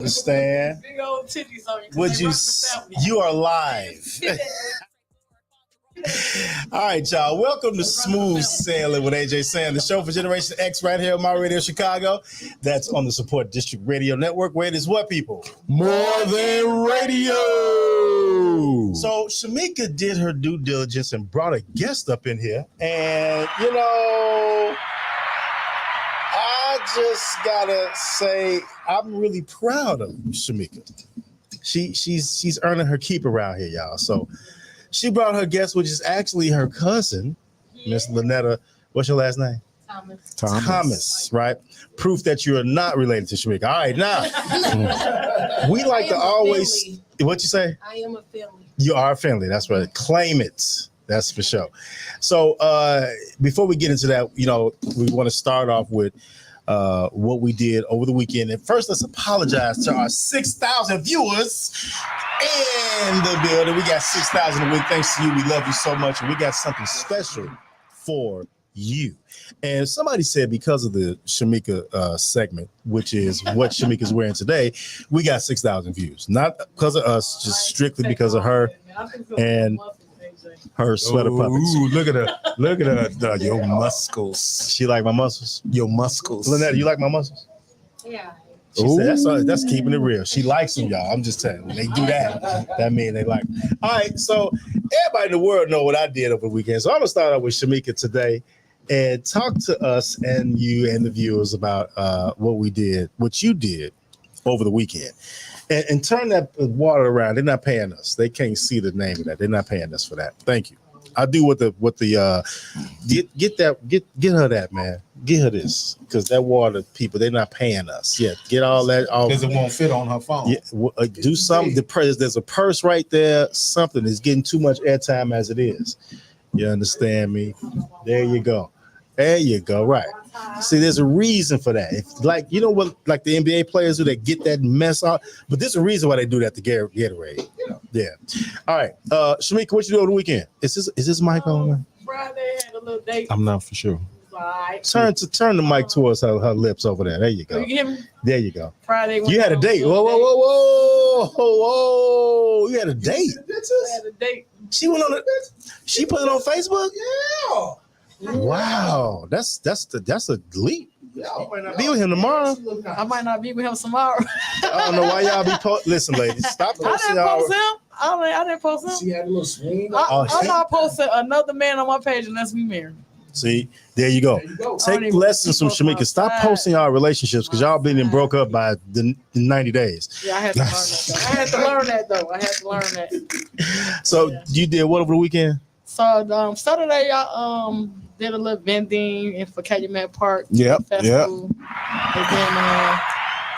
Understand? Big old titties on you. Would you? You are live. All right, y'all. Welcome to Smooth Sailing with AJ Sam, the show for Generation X right here on My Radio Chicago. That's on the Support District Radio Network, where it is what, people? More than radio. So Shamika did her due diligence and brought a guest up in here. And, I just gotta say, I'm really proud of Shamika. She's earning her keep around here, y'all. So she brought her guest, which is actually her cousin, Miss Lynetta. What's your last name? Thomas, right? Proof that you are not related to Shamika. All right, now we like to always. Family. What you say? I am a family. You are a family. That's right. Claim it. That's for sure. So before we get into that, we want to start off with what we did over the weekend. And first, let's apologize to our 6,000 viewers in the building. We got 6,000 a week. Thanks to you. We love you so much. And we got something special for you. And somebody said because of the Shamika segment, which is what Shamika's wearing today, we got 6,000 views. Not because of us, just strictly because of her and her sweater puppets. Ooh, look at her. Look at her. Your muscles. She like my muscles? Your muscles. Lynetta, you like my muscles? Yeah. She said that's keeping it real. She likes them, y'all. I'm just telling you. When they do that means they like them. All right, so everybody in the world know what I did over the weekend. So I'm going to start off with Shamika today and talk to us and you and the viewers about what you did over the weekend. And turn that water around. They're not paying us. They can't see the name of that. They're not paying us for that. Thank you. I do get her that, man. Get her this, because that water, people, they're not paying us. Yeah, get all that off because it won't fit on her phone. Yeah, do something. There's a purse right there. Something is getting too much airtime as it is. You understand me? There you go. There you go. Right. See, there's a reason for that. If, like the NBA players do, that get that mess out. But there's a reason why they do that to Gatorade. Yeah. All right. Shamika, what you do over the weekend? Is this mic on? Friday had a little date. I'm not for sure. Right. Turn the mic towards her lips over there. There you go. You hear me? There you go. Friday. You had a date. Whoa. You had a date. I had a date. She went on she put it on Facebook? Yeah. Wow, that's a leap. Be with him tomorrow. I might not be with him tomorrow. I don't know why y'all be listen, ladies. Stop posting y'all. I didn't post him. She had a little swing. I'm not posting another man on my page unless we married. See, there you go. Take lessons from Shamika. Stop posting y'all relationships because y'all been broke up by the 90 days. Yeah, I had to learn that though. So you did what over the weekend? So Saturday, y'all did a little vending for Calumet Park Yep. Festival. And then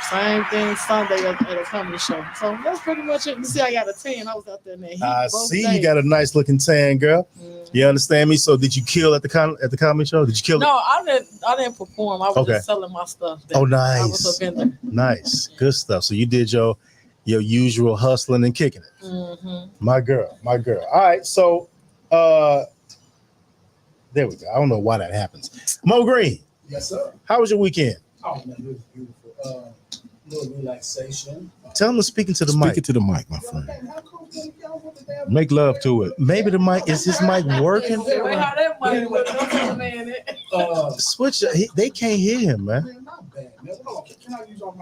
same thing Sunday at a comedy show. So that's pretty much it. You see, I got a 10. I was out there in that heat. I see you got a nice looking tan, girl. You understand me? So did you kill at the comedy show? Did you kill? No, I didn't perform. I was just selling my stuff. Oh, nice. I was a vendor. Nice, good stuff. So you did your usual hustling and kicking it. Mm-hmm. My girl. All right, so there we go. I don't know why that happens. Mo Green. Yes, sir. How was your weekend? Oh man, it was beautiful. Little relaxation. Tell them to speak into the mic. Speak it to the mic, my friend. Make love to it. Maybe the mic is this mic working? Wait, how that mic working, man? Switch. They can't hear him, man.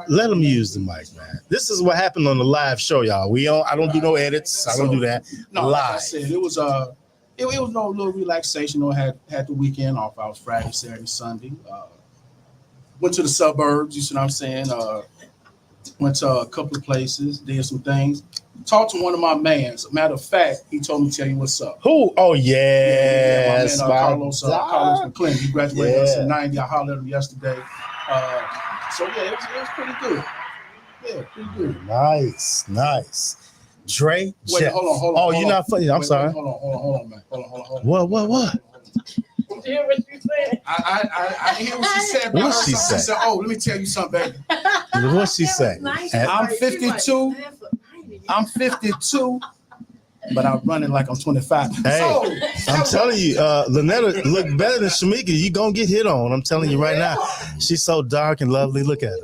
Let them use the mic, man. This is what happened on the live show, y'all. I don't do no edits. I don't do that. No, live. like I said, it was no little relaxation. I had the weekend off. I was Friday, Saturday, Sunday. Went to the suburbs. You see what I'm saying? Went to a couple of places, did some things. Talked to one of my mans. Matter of fact, he told me to tell you what's up. Who? Oh, yes. My man, Carlos McClendon. He graduated us in 90. I hollered at him yesterday. So yeah, it was pretty good. Yeah, pretty good. Nice. Dre. Wait, hold on. Oh, you're not funny. I'm sorry. Hold on, man. Hold on. What? You hear what you said? I hear what she said. What she said? She said, "Oh, let me tell you something, baby. What she say? I'm 52. I'm 52, but I'm running like I'm 25." Hey, I'm telling you, Lynetta look better than Shamika. You gonna get hit on. I'm telling you right now. She's so dark and lovely. Look at her.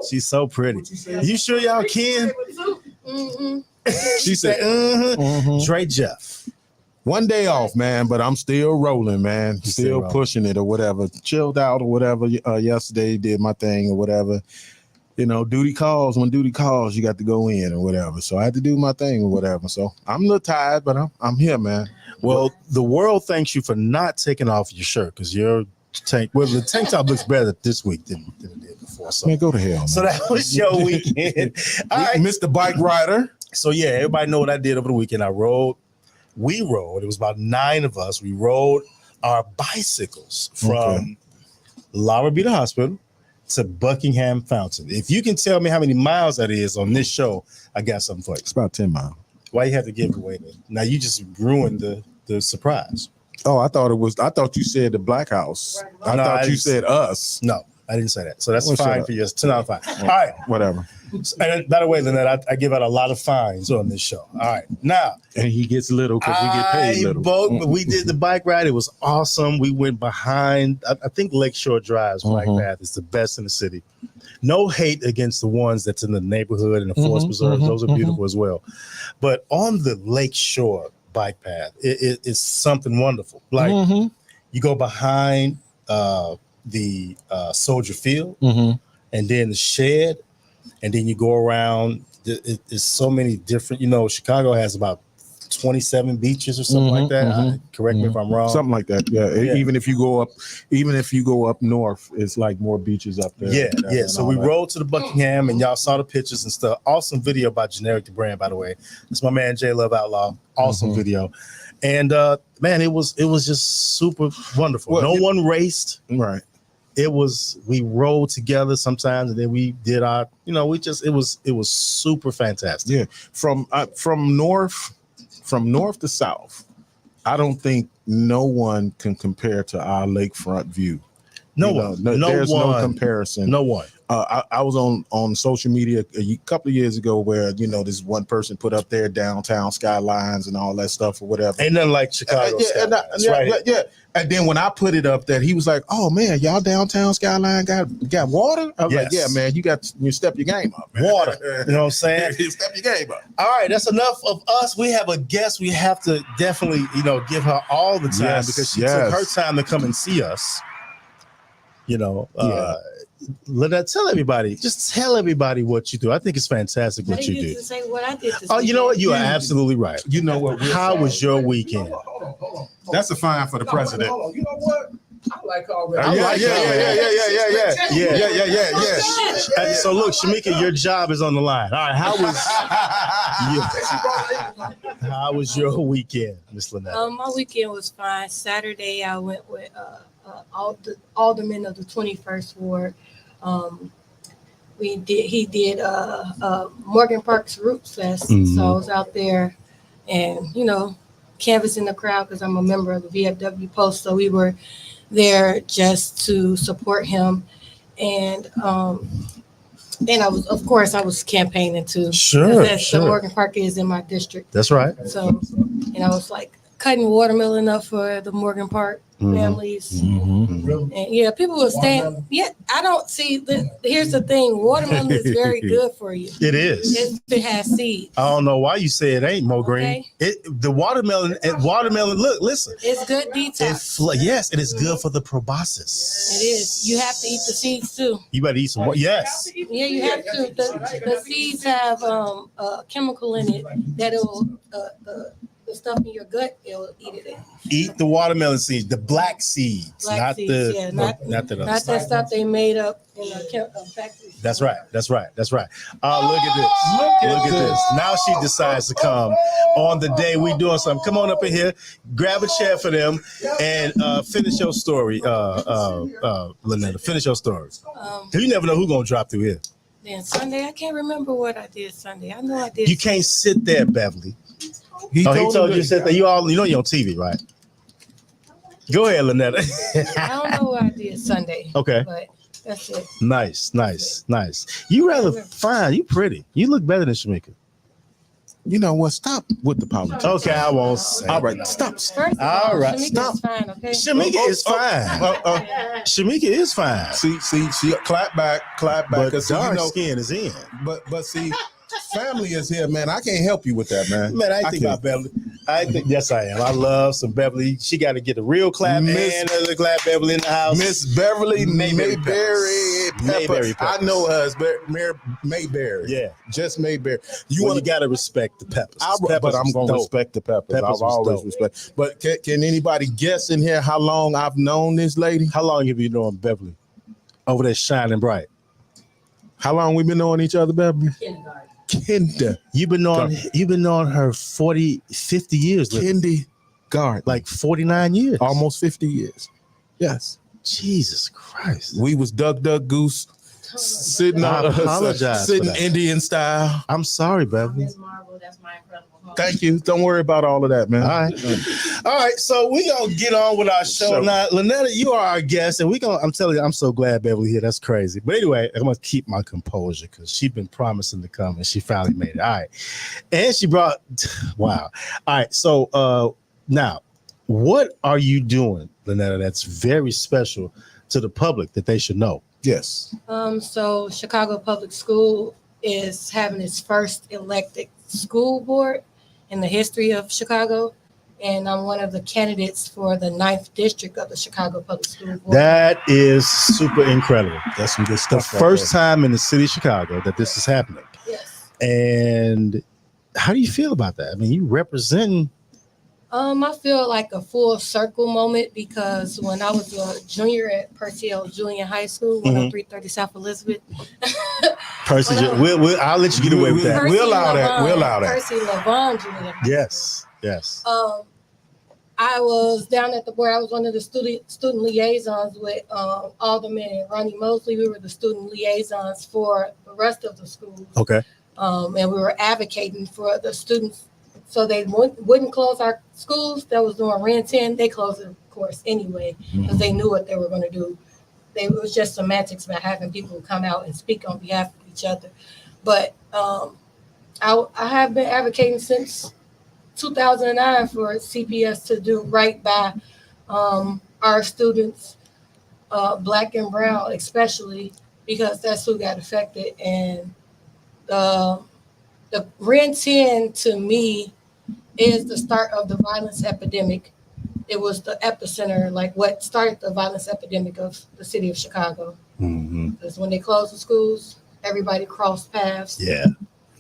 She's so pretty. What you said? You sure y'all can? She said, Dre Jeff. one day off, man, but I'm still rolling, man. Still Still rolling. pushing it or whatever. Chilled out or whatever. Yesterday, did my thing or whatever. You know, duty calls. When duty calls, you got to go in or whatever. So I had to do my thing or whatever. So I'm a little tired, but I'm here, man. Well, the world thanks you for not taking off your shirt because your tank. Well, the tank top looks better this week than it did before. So, Man, go to hell, man. so that was your weekend. All right. Mr. Bike Rider. So yeah, everybody know what I did over the weekend. We rode. It was about 9 of us. We rode our bicycles from Lara Beta Hospital to Buckingham Fountain. If you can tell me how many miles that is on this show, I got something for you. It's about 10 miles. Why you have to give it away then? Now you just ruined the surprise. Oh, I thought you said the Black House. I No, thought I you didn't- said us. No, I didn't say that. So that's Well, shut fine up. for you. It's 10 out of 5. All right. Whatever. And by the way, Lynette, I give out a lot of fines on this show. All right. Now, And he gets little because we get paid little. We did the bike ride. It was awesome. We went behind, I think Lakeshore Drive's bike Mhm. path is the best in the city. No hate against the ones that's in the neighborhood and the forest Mhm, preserves. mhm, Those are beautiful as well. But on the Lakeshore bike path, it's something wonderful. Like Mhm, you go behind the Soldier Field mhm. and then the shed, and then you go around. It's so many different, Chicago has about 27 beaches or something like that. mhm, Correct me if I'm wrong. Something like that. Yeah. Yeah. Even if you go up north, it's like more beaches up there. Yeah, and yeah. So all we that. rode to the Buckingham, and y'all saw the pictures and stuff. Awesome video by Generic the Brand, by the way. It's my man J Love Outlaw. Awesome Mhm. video, and man, it was just super wonderful. Well, No one raced. Right. We rode together sometimes, and then we did our, it was super fantastic. Yeah. From north to south, I don't think no one can compare to our lakefront view. No You one, know, no there's no one, comparison. no one. I was on social media a couple of years ago where this one person put up their downtown skylines and all that stuff or whatever. Ain't nothing like Chicago. That's right. Yeah. And then when I put it up there, he was like, "Oh man, y'all downtown skyline got water." I was like, Yes. "Yeah, man, you step your game up, man. Water. You know what I'm saying? You step your game up." All right, that's enough of us. We have a guest. We have to definitely, give her all the time Yes, because she yes. took her time to come and see us. Lynette, tell everybody what you do. I think it's fantastic what you do. Say what I did. Oh, you know what? You are absolutely right. You know what? How was your weekend? Hold on. That's a fine for the president. Hold on. You know what? I like already. I like Yeah. So look, Shamika, your job is on the line. All right, how was your weekend, Miss Lynette? My weekend was fine. Saturday, I went with alderman of the 21st Ward. He did Morgan Park's Roots Fest. Mhm. So I was out there and, canvassing the crowd because I'm a member of the VFW Post. So we were there just to support him. And then I was campaigning too. Sure, The Morgan Park is in my district. That's right. So, and I was like cutting watermelon up for the Morgan Park Mhm. families. Mhm. And yeah, people were staying. Watermelon? Yeah, I don't see. Here's the thing: watermelon is very good for you. It is. If it has seeds, I don't know why you say it ain't Mo Green. Okay. The watermelon. Look, listen. it's good detox. Yes, it is good for the proboscis. It is. You have to eat the seeds too. You better eat some. Yes. Yeah, you have to. The seeds have a chemical in it that will the stuff in your gut. It'll eat it. Eat the watermelon seeds, the black seeds, Black not seeds, the yeah, not the Not other that stuff. stuff they made up in a factory. That's right. Look at this. Look at this. Now she decides to come on the day we doing something. Come on up in here, grab a chair for them, and finish your story. Lynetta, finish your story. You never know who's gonna drop through here. Then Sunday, I can't remember what I did Sunday. I know I did. You can't sit there, Beverly. He He told you to that- sit there. You know you're on TV, right? Go ahead, Lynetta. I don't know what I did Sunday. Okay. But that's it. Nice. You rather fine. You pretty. You look better than Shamika. You know what? Stop with the politics. Okay, I won't say. All right, stop. First of All all, right, Shamika stop. is fine, okay? Shamika is fine. Shamika is fine. See, clap back, But 'cause see, dark you know, skin is in. but see, family is here, man. I can't help you with that, man. Man, I think can't. about Beverly. I think yes, I am. I love some Beverly. She got to get a real clap Miss- and a clap Beverly in the house. Miss Beverly Mayberry Mayberry Peppers. Pepper. Mayberry I Peppers. know her as Mayberry. Yeah, Just Mayberry. you wanna- got to respect the Peppers. but I'm going to respect the Peppers. Peppers I've was always dope. respect. But can anybody guess in here how long I've known this lady? How long have you known Beverly? Over there shining bright. How long we been knowing each other, Beverly? Kinder. You've been knowing her 40, 50 years. Kindergarten. Like 49 years. Almost 50 years. Yes. Jesus Christ. We was Duck Goose sitting I on apologize sitting for that. Indian style. I'm sorry, Beverly. Ms. Marvel, that's my incredible home. Thank you. Don't worry about all of that, man. All right. All right. So we're gonna get on with our show. So- Now, Lynetta, you are our guest, and I'm telling you, I'm so glad Beverly here. That's crazy. But anyway, I'm gonna keep my composure because she's been promising to come and she finally made it. All right. And she brought wow. All right. So now, what are you doing, Lynetta, that's very special to the public that they should know? Yes. So Chicago Public School is having its first elected school board in the history of Chicago. And I'm one of the candidates for the 9th district of the Chicago Public School Board. That is super incredible. That's some good The stuff. first time in the city of Chicago that this is happening. Yes. And how do you feel about that? I mean, you representing. I feel like a full circle moment because when I was a junior at Percy L. Junior High School, 10330 South Elizabeth. Percy, I'll let you get away with that. Percy We'll allow that. Lavon- We'll allow that. Percy Lavon Junior High Yes, yes. School. I was down at the board. I was one of the student liaisons with Alderman Ronnie Mosley. We were the student liaisons for the rest of the schools. Okay. And we were advocating for the students so they wouldn't close our schools that was doing Ren 10. They closed it, of course, anyway, because they knew what they were going to do. It was just semantics about having people come out and speak on behalf of each other. But I have been advocating since 2009 for CPS to do right by our students, Black and brown especially, because that's who got affected. And the Ren 10 to me is the start of the violence epidemic. It was the epicenter, like what started the violence epidemic of the city of Chicago. Because when they closed the schools, everybody crossed paths. Yeah.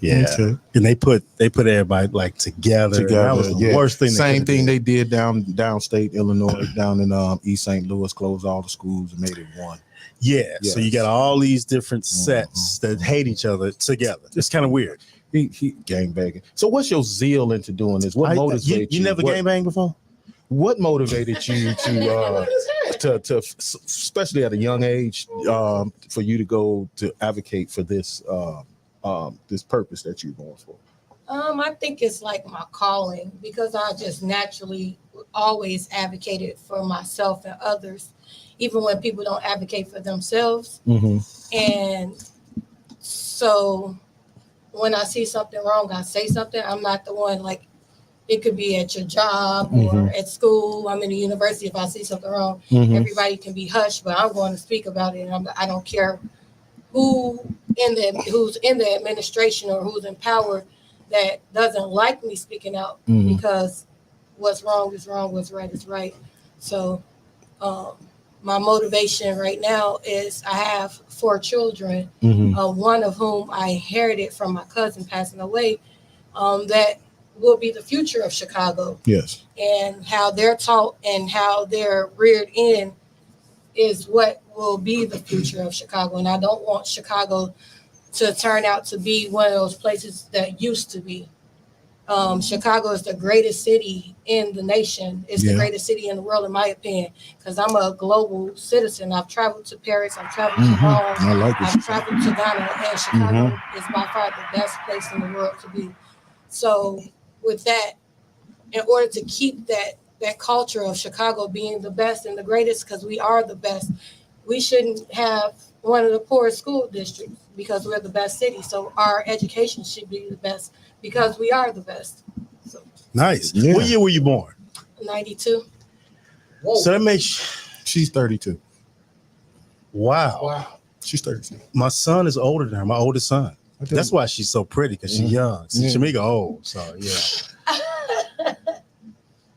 Yeah. Okay. And they put everybody like together. That was the worst thing. Same thing they did downstate Illinois, down in East St. Louis, closed all the schools and made it one. Yeah. So you got all these different sets that hate each other together. It's kind of weird. He gangbanging. So what's your zeal into doing this? What motivates you? You never gangbanged before? What motivated you to especially at a young age, for you to go to advocate for this this purpose that you're going for? I think it's like my calling because I just naturally always advocated for myself and others, even when people don't advocate for themselves. And so when I see something wrong, I say something. I'm not the one, like, it could be at your job or at school. I'm in the university. If I see something wrong, everybody can be hushed, but I'm going to speak about it. And I don't care who's in the administration or who's in power that doesn't like me speaking out, because what's wrong is wrong, what's right is right. So my motivation right now is I have 4 children, one of whom I inherited from my cousin passing away, that will be the future of Chicago. Yes. And how they're taught and how they're reared in is what will be the future of Chicago. And I don't want Chicago to turn out to be one of those places that used to be. Chicago is the greatest city in the nation. It's the greatest city in the world, in my opinion, because I'm a global citizen. I've traveled to Paris. I've traveled to Rome. I like it. I've traveled to Ghana, and Chicago is by far the best place in the world to be. So with that, in order to keep that culture of Chicago being the best and the greatest, because we are the best, we shouldn't have one of the poorest school districts because we're the best city. So our education should be the best because we are the best. So Nice. Yeah. What year were you born? 92. So that makes She's 32. wow. She's 32. My son is older than her. My oldest son. That's why she's so pretty because she's young. See, Yeah. Shamika old. So yeah.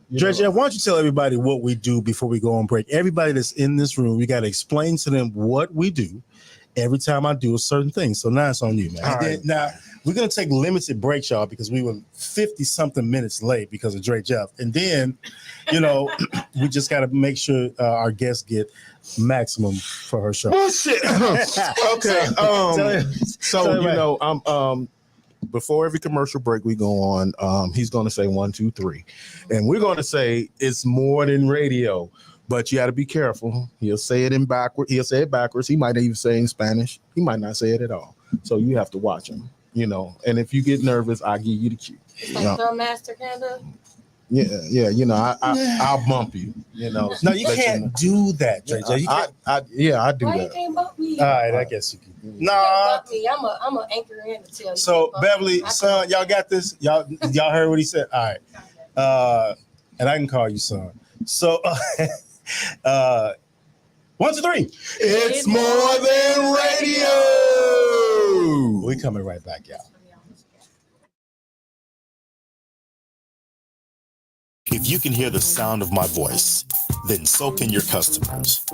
You Dredge, know, why don't you tell everybody what we do before we go on break? Everybody that's in this room, we got to explain to them what we do every time I do a certain thing. So now it's on you, man. All And then, right. now we're gonna take limited breaks, y'all, because we were 50-something minutes late because of Dre Jeff. And then, you know, we just got to make sure our guests get maximum for her show. Bullshit. Okay. Tell So you everybody. know, before every commercial break we go on, he's going to say 1, 2, 3, and we're going to say it's more than radio. But you got to be careful. He'll say it in backward. He'll say it backwards. He might even say it in Spanish. He might not say it at all. So you have to watch him. You know. And if you get nervous, I'll give you the cue. It's like Drum Master kind of. Yeah. You know, I'll bump you. You know. No, you Let can't do that, Dre Jeff. You I can't. I do Why you that. can't bump me? All right, I guess you can. You can't Nah. bump me. I'm a anchor in to tell you. So can't bump me. Beverly, I son, y'all got this. Y'all heard what he said. All right, and I can call you son. So, 1, 2, 3. It's more than radio. We coming right back, y'all. If you can hear the sound of my voice, then so can your customers.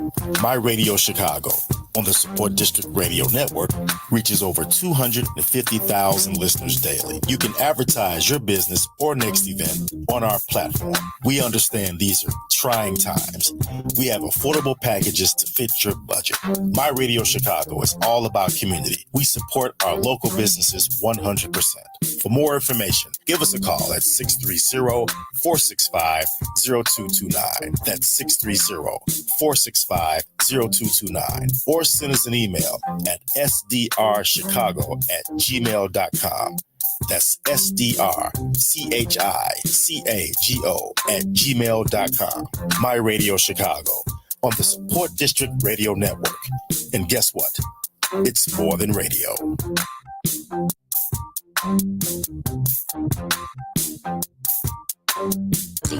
My Radio Chicago on the Support District Radio Network reaches over 250,000 listeners daily. You can advertise your business or next event on our platform. We understand these are trying times. We have affordable packages to fit your budget. My Radio Chicago is all about community. We support our local businesses 100%. For more information, give us a call at 630-465-0229. That's 630-465-0229. Or send us an email at sdrchicago@gmail.com. That's sdrchicago@gmail.com. My Radio Chicago on the Support District Radio Network. And guess what? It's more than radio.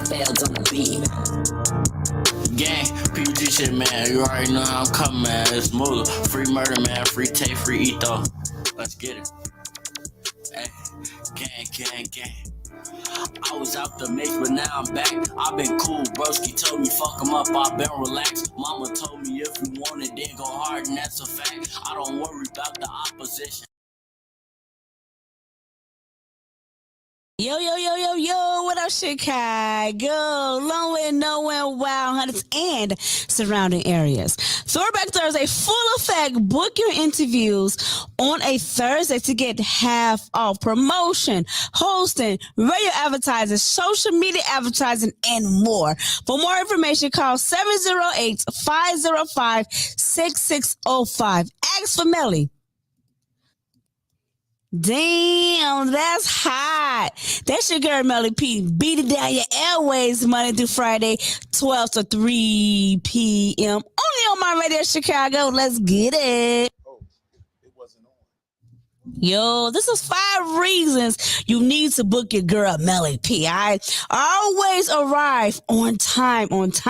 Bells on the beat. Gang, PG shit, man. You already know how I'm coming, man. It's Moolah. Free murder, man. Free Tay, free Etho. Let's get it. Hey, gang. I was out the mix, but now I'm back. I've been cool. Broski told me fuck him up. I've been relaxed. Mama told me if you want it, then go hard, and that's a fact. I don't worry about the opposition. Yo, what up, Chicago? Long way, nowhere, Wild Hunters, and surrounding areas. Throwback Thursday, full effect. Book your interviews on a Thursday to get half off. Promotion, hosting, radio advertising, social media advertising, and more. For more information, call 708-505-6605. Ask for Melly. Damn, that's hot. That's your girl, Melly P. Beat it down your airways Monday through Friday, 12 to 3 p.m. Only on My Radio Chicago. Let's get it. Yo, this is 5 reasons you need to book your girl, Melly P. I always arrive on time. Promote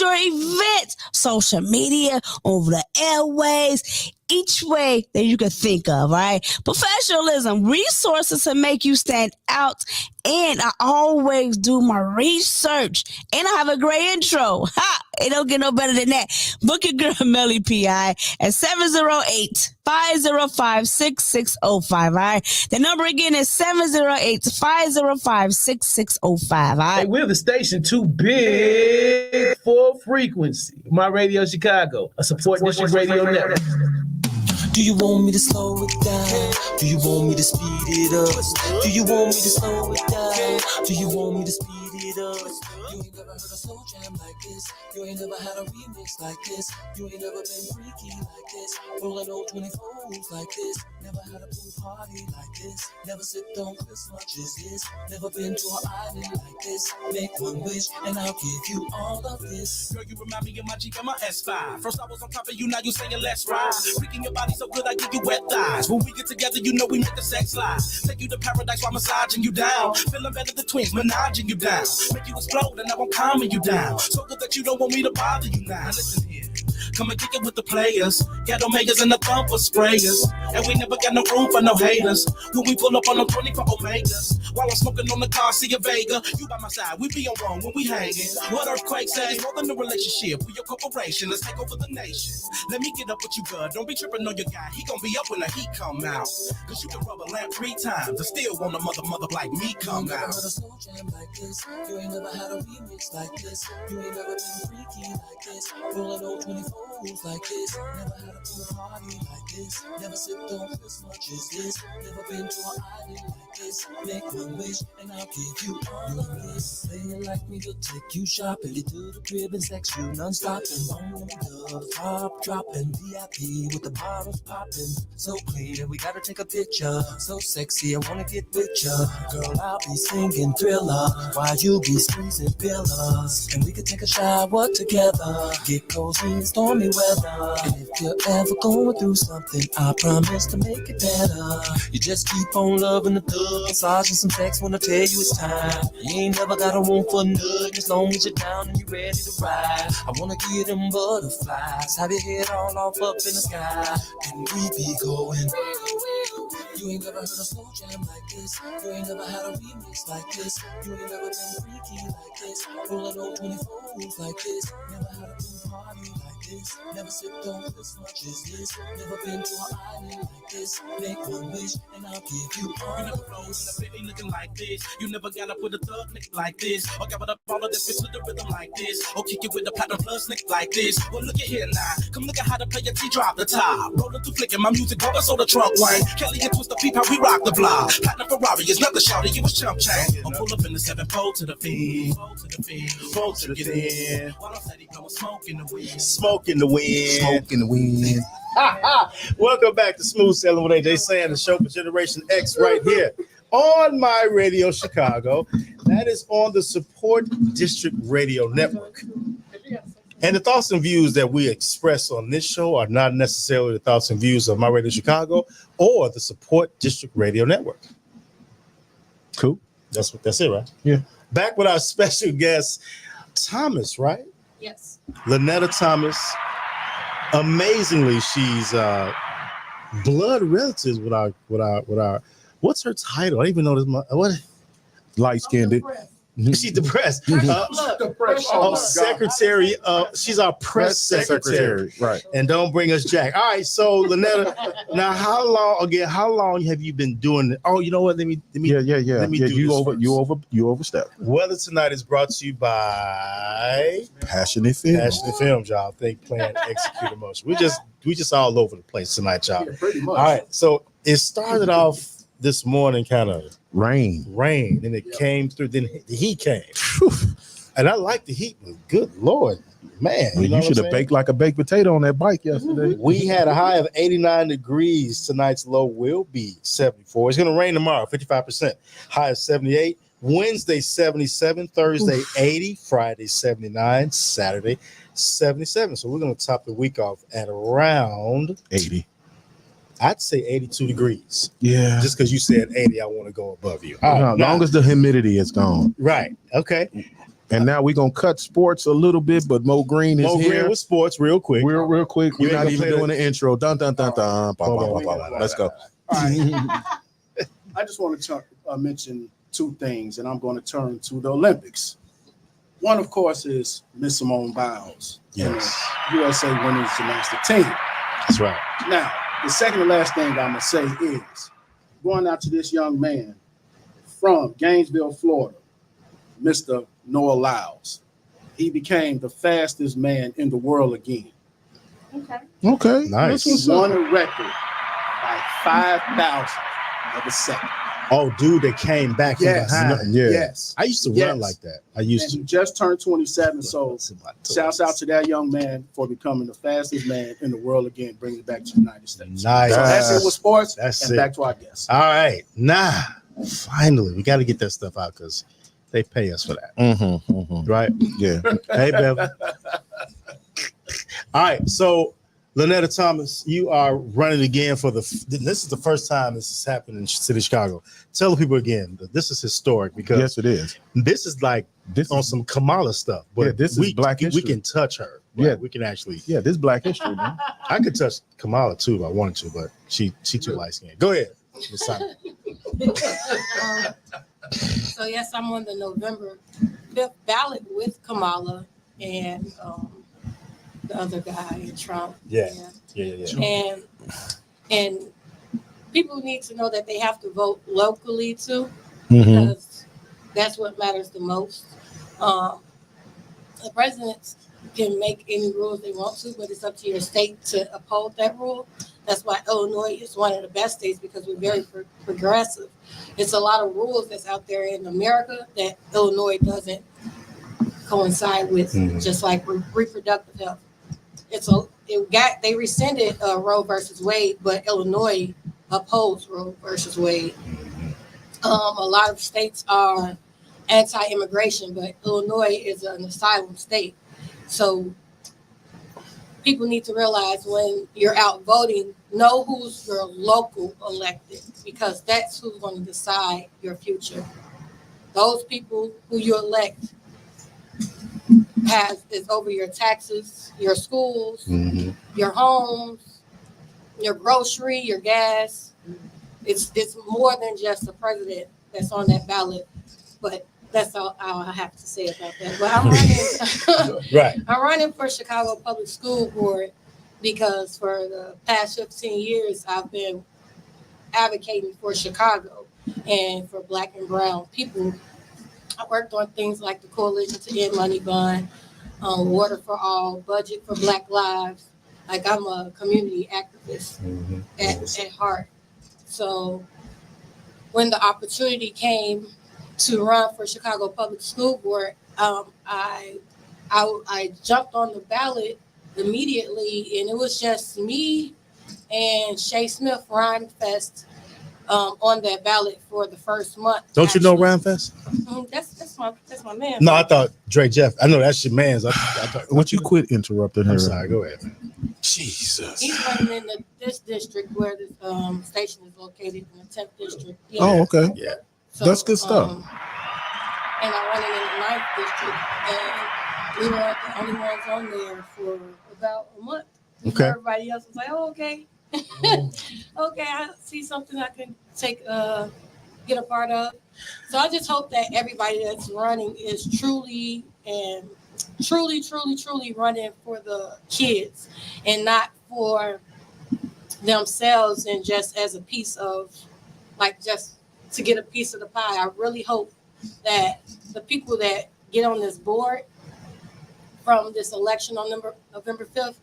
your event, social media, over the airways, each way that you can think of, right? Professionalism, resources to make you stand out. And I always do my research. And I have a great intro. Ha! It don't get no better than that. Book your girl, Melly P.I. at 708-505-6605. All right. The number again is 708-505-6605. All right. Hey, we're the station too big for frequency. My Radio Chicago, a Support District Radio Network. Do you want me to slow it down? Do you want me to speed it up? Do you want me to slow it down? Do you want me to speed it up? You ain't never heard a slow jam like this. You ain't never had a remix like this. You ain't never been freaky like this. Rolling old 24s like this. Never had a pool party like this. Never sipped on as much as this. Never been to an island like this. Make one wish and I'll give you all of this. Girl, you remind me of my Jeep and my S5. First I was on top of you, now you saying let's ride. Freaking your body so good, I give you wet thighs. When we get together, you know we make the sex slide. Take you to paradise while massaging you down. Feeling better than twins, menaging you down. Make you explode and now I'm calming you down. So good that you don't want me to bother you now. Now listen here. Come and kick it with the players. Ghetto makers and the thumper sprayers. And we never got no room for no haters. When we pull up on them 24 Omegas. While I'm smoking on the car, see a Vega. You by my side, we be on wrong when we hanging. What earthquake says, more than a relationship. We your corporation, let's take over the nation. Let me get up with you, bud. Don't be tripping on your guy. He gon' be up when the heat come out. Cause you can rub a lamp 3 times and still want a mother like me come out. You ain't never heard a slow jam like this. You ain't never had a remix like this. You ain't never been freaky like this. Rolling old 24s like this. Never had a pool party like this. Never sipped on as much as this. Never been to an island like this. Make one wish and I'll give you all of this. Say you like me to take you shopping, to the crib and sex you non-stop and on the top dropping VIP with the bottles popping. So clean and we gotta take a picture. So sexy, I wanna get with ya. Girl, I'll be singing Thriller while you be squeezing pillows. And we could take a shower together. Get cozy in stormy weather. And if you're ever going through something, I promise to make it better. You just keep on loving the thug, massaging some sex when I tell you it's time. You ain't never got a room for nothing as long as you're down and you're ready to ride. I wanna get them butterflies, have your head all off up in the sky, and we be going. You ain't never heard a slow jam like this. You ain't never had a remix like this. You ain't never been freaky like this. Rolling old 24s like this. Never had a pool party like this. Never sipped on as much as this. Never been to an island like this. Make one wish and I'll give you all. You never flown in the baby looking like this. You never got up with a thug nigga like this. Or got up all of this bitch to the rhythm like this. Or kick it with a platinum plus nigga like this. Well, look at here now. Come look at how to play your T drop the top. Rolling through flicking my music over so the trunk wang. Kelly and Twist the peep how we rock the block. Platinum Ferrari is nothing shouty, you was chump chain. I'll pull up in the 7-4 to the fiend. Four to the fin. While I'm steady blowing smoke in the wind. Smoke in the wind. Smoke in the wind. Welcome back to Smooth Sailing with AJ Saying, the show for Generation X right here on My Radio Chicago. That is on the Support District Radio Network. And the thoughts and views that we express on this show are not necessarily the thoughts and views of My Radio Chicago or the Support District Radio Network. Cool. That's it, right? Yeah. Back with our special guest, Thomas, right? Yes. Lynetta Thomas. Amazingly, she's blood relatives with our what's her title? I don't even know this. What? Light skinned. She's depressed. Secretary. She's our press secretary. Right. And don't bring us Jack. All right. So Lynetta, now how long have you been doing it? Oh, you know what? Let me Yeah. Let me do you this you overstepped. Weather Tonight is brought to you by Passionate film. Passionate Films, y'all. Think, plan, execute, emotion. We just all over the place tonight, y'all. Yeah, pretty much. All right. So it started off this morning kind of Rain. and it came through. Then the heat came. And I like the heat, but good Lord, man. Well, You know you should what have I'm baked like a baked potato on that bike yesterday. saying? We had a high of 89 degrees. Tonight's low will be 74. It's going to rain tomorrow, 55%. High of 78. Wednesday, 77. Thursday, 80. Friday, 79. Saturday, 77. So we're going to top the week off at around 80. I'd say 82 degrees. Yeah. Just because you said 80, I want to go above you. As long as the humidity is gone. Right. Okay. And now we're gonna cut sports a little bit, but Mo Green is Mo here. Green with sports real quick. Real quick. You We're ain't not gonna even play doing the intro. Dun dun dun dun. Bah, bah, bah, bah, bah. Let's go. All right. I just want to mention two things, and I'm going to turn to the Olympics. One, of course, is Miss Simone Biles. Yes. USA women's gymnastic team. That's right. Now, the second and last thing I'm going to say is going out to this young man from Gainesville, Florida, Mr. Noah Lyles. He became the fastest man in the world again. Okay. Nice. He won a record by 5,000 of a second. Oh, dude, they came back from Yes. behind. Yeah. Yes. I used to Yes. run like that. I used to. And just turned 27. So shouts out to that young man for becoming the fastest man in the world again, bringing it back to the United States. Nice. So that's it with sports. That's and it. back to our guests. All right. Finally, we got to get that stuff out because they pay us for that. Right? Yeah. Hey, Bev. All right. So, Lynetta Thomas, you are running again for this is the first time this has happened in the city of Chicago. Tell the people again that this is historic because Yes, it is. this is like This on is, some Kamala stuff. But Yeah, this is Black we history. can touch her. Yeah. Right? We can actually. yeah, this Black history, man. I could touch Kamala too if I wanted to, but she too light skinned. Go ahead. Ms. Simon. So yes, I'm on the November 5th ballot with Kamala and the other guy and Trump. Yeah. And people need to know that they have to vote locally too, Mm-hmm. because that's what matters the most. The presidents can make any rules they want to, but it's up to your state to uphold that rule. That's why Illinois is one of the best states because we're very progressive. It's a lot of rules that's out there in America that Illinois doesn't coincide with, just like reproductive health. They rescinded Roe versus Wade, but Illinois upholds Roe versus Wade. A lot of states are anti-immigration, but Illinois is an asylum state. So people need to realize when you're out voting, know who's your local elected, because that's who's going to decide your future. Those people who you elect is over your taxes, your schools, your homes, your grocery, your gas. It's more than just the president that's on that ballot, but that's all I have to say about that. But I'm running, Right. I'm running for Chicago Public School Board because for the past 15 years, I've been advocating for Chicago and for Black and brown people. I worked on things like the Coalition to End Money Bond, Water for All, Budget for Black Lives. Like I'm a community activist at heart. So when the opportunity came to run for Chicago Public School Board, I jumped on the ballot immediately, and it was just me and Shay Smith, Rhyme Fest, on that ballot for the first month. Don't you know Rhyme Fest? That's my man. No, I thought Dre Jeff. I know that's your man's. I thought, Would you quit interrupting her? I'm sorry. Go ahead, man. Jesus. He's running in this district where this station is located in the 10th district. Yeah. Oh, okay. Yeah. So, That's good stuff. And I'm running in the 9th district, and we were the only ones on there for about a month. Okay. Everybody else was like, "Oh, okay, okay, I see something I can get a part of." So I just hope that everybody that's running is truly running for the kids and not for themselves and just as a piece of, like, just to get a piece of the pie. I really hope that the people that get on this board from this election on November 5th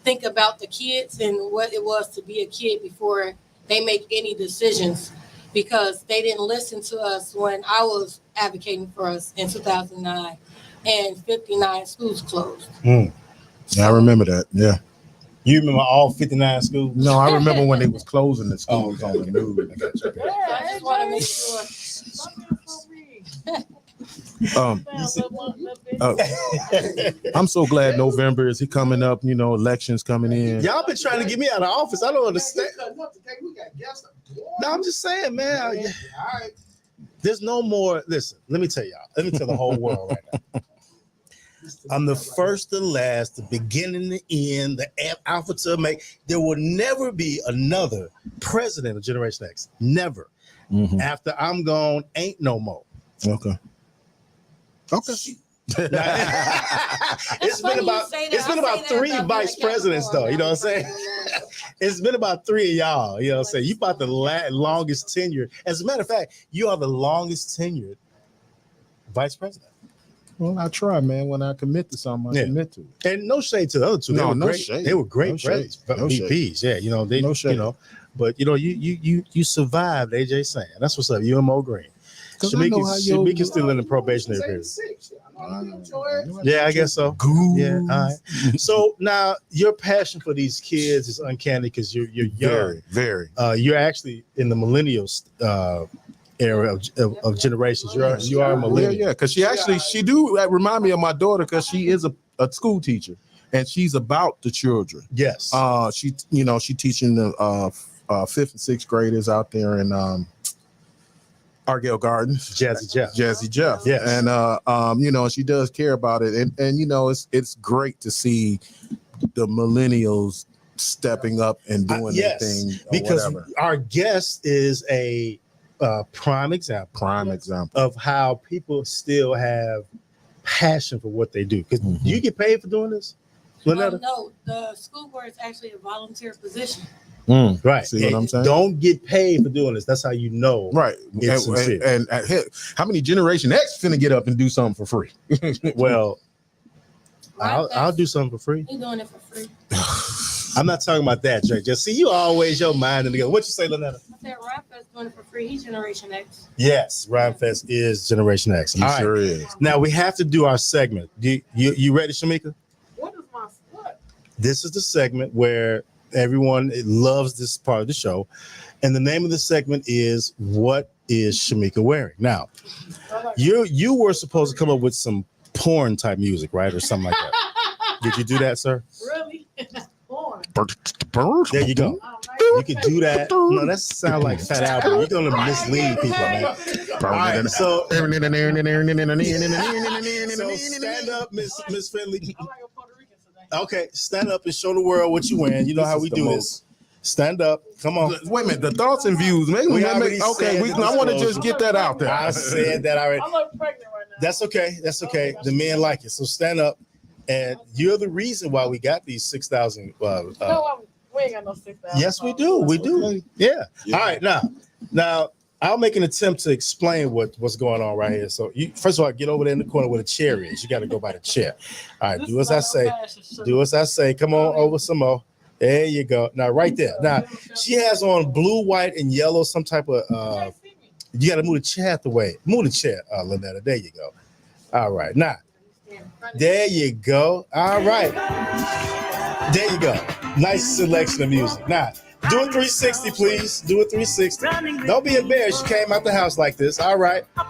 think about the kids and what it was to be a kid before they make any decisions, because they didn't listen to us when I was advocating for us in 2009 and 59 schools closed. Yeah, I remember that. Yeah. You remember all 59 schools? No, I remember when they was closing the schools on the news. I just want to make sure. I'm so glad November is coming up. You know, elections coming in. Y'all been trying to get me out of office. I don't understand. No, I'm just saying, man. All right. There's no more. Listen, let me tell y'all. Let me tell the whole world right now. I'm the first and last, the beginning, the end, the alpha to omega. There will never be another president of Generation X. Never. Mhm. After I'm gone, ain't no more. Okay. It's been about three vice presidents, though. You know what I'm saying? It's been about three of y'all. You know what I'm saying? You about the longest tenured. As a matter of fact, you are the longest tenured vice president. Well, I try, man. When I commit to something, I commit to it. And no shade to the other two. They No, were no great. shade. They were great No shade. No VPs. Yeah, you know, they, No shade. you know, but you survived AJ saying. That's what's up. You and Mo Green. 'Cause I know how your- Shamika's still in the probationary period. Yeah, I guess so. Yeah, all right. So now your passion for these kids is uncanny because you're young. Very. You're actually in the millennials era of generations. You are a millennial. Yeah. Because she do remind me of my daughter because she is a school teacher and she's about the children. Yes. She teaching the fifth and sixth graders out there in Argyle Gardens. Jazzy Jeff. Yes. And she does care about it. And it's great to see the millennials stepping up and doing their thing. Because whatever. our guest is a prime example of how people still have passion for what they do. Because you get paid for doing this, Lynetta? No, the school board is actually a volunteer position. Right. See what I'm saying? Don't get paid for doing this. That's how you know. Right. It's sincere. And how many Generation X finna get up and do something for free? Well, I'll do something for free. He's doing it for free. I'm not talking about that, Drake. Just see, you always your mind in the go. What you say, Lynetta? I said Raphael's doing it for free. He's Generation X. Yes, Rhyme Fest is Generation X. He sure is. Now we have to do our segment. You ready, Shamika? What is my what? This is the segment where everyone loves this part of the show. And the name of the segment is What is Shamika Wearing? Now, you were supposed to come up with some porn type music, right? Or something like that. Did you do that, sir? Really? Porn. There you go. You can do that. No, that sounds like Fat Albert. You're gonna mislead people, man. All right, so stand up, Miss Finley. I'm like a Puerto Rican today. Okay, stand up and show the world what you wearing. You know how we do this. Stand up. Come on. Wait a minute. The thoughts and views. I want to just get that out there. I said that already. I look pregnant right now. That's okay. That's okay. The men like it. So stand up. And you're the reason why we got these 6,000. We ain't got no 6,000. Yes, we do. We do. Yeah. All right. Now, I'll make an attempt to explain what's going on right here. So, first of all, get over there in the corner where the chair is. You got to go by the chair. All right. Do as I say. Do as I say. Come on over some more. There you go. Now, right there. Now, she has on blue, white, and yellow. Some type of. You got to move the chair out the way. Move the chair, Lynetta. There you go. All right. Now. There you go. All right. There you go. Nice selection of music. Now, do a 360, please. Do a 360. Don't be embarrassed. You came out the house like this. All right. A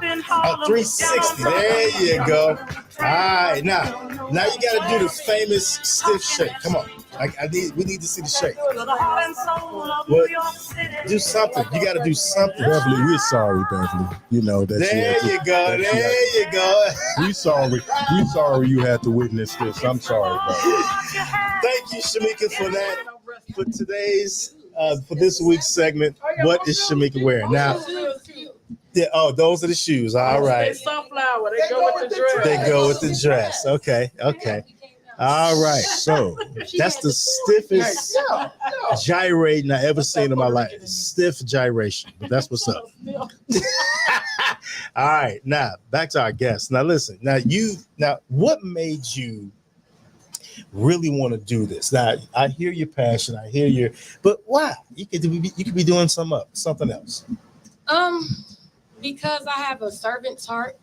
360. There you go. All right. Now you got to do the famous stiff shake. Come on. We need to see the shake. Well, do something. You got to do something. Beverly, we're sorry, Beverly. You know that. There you go. There you go. We sorry. We sorry you had to witness this. I'm sorry, Beverly. Thank you, Shamika, for that. For today's, for this week's segment, what is Shamika wearing? Now, those are the shoes. All right. It's sunflower. They go with the dress. They go with the dress. Okay. All right. So that's the stiffest gyrating I ever seen in my life. Stiff gyration. But that's what's up. All right. Now back to our guest. Now listen. Now what made you really want to do this? Now I hear your passion. I hear your. But why? You could be doing something else. Because I have a servant's heart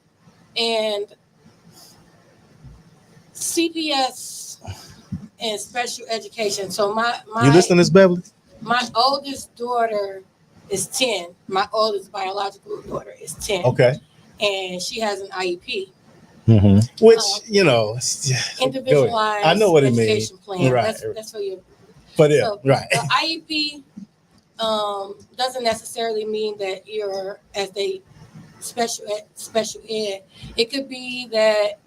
and CPS and special education. So my You listening to this, Beverly? My oldest daughter is 10. My oldest biological daughter is 10. Okay. And she has an IEP. Mm-hmm. Which, individualized I know what it education means. plan. Right. That's for you. But The IEP doesn't necessarily mean that you're as a special ed. It could be that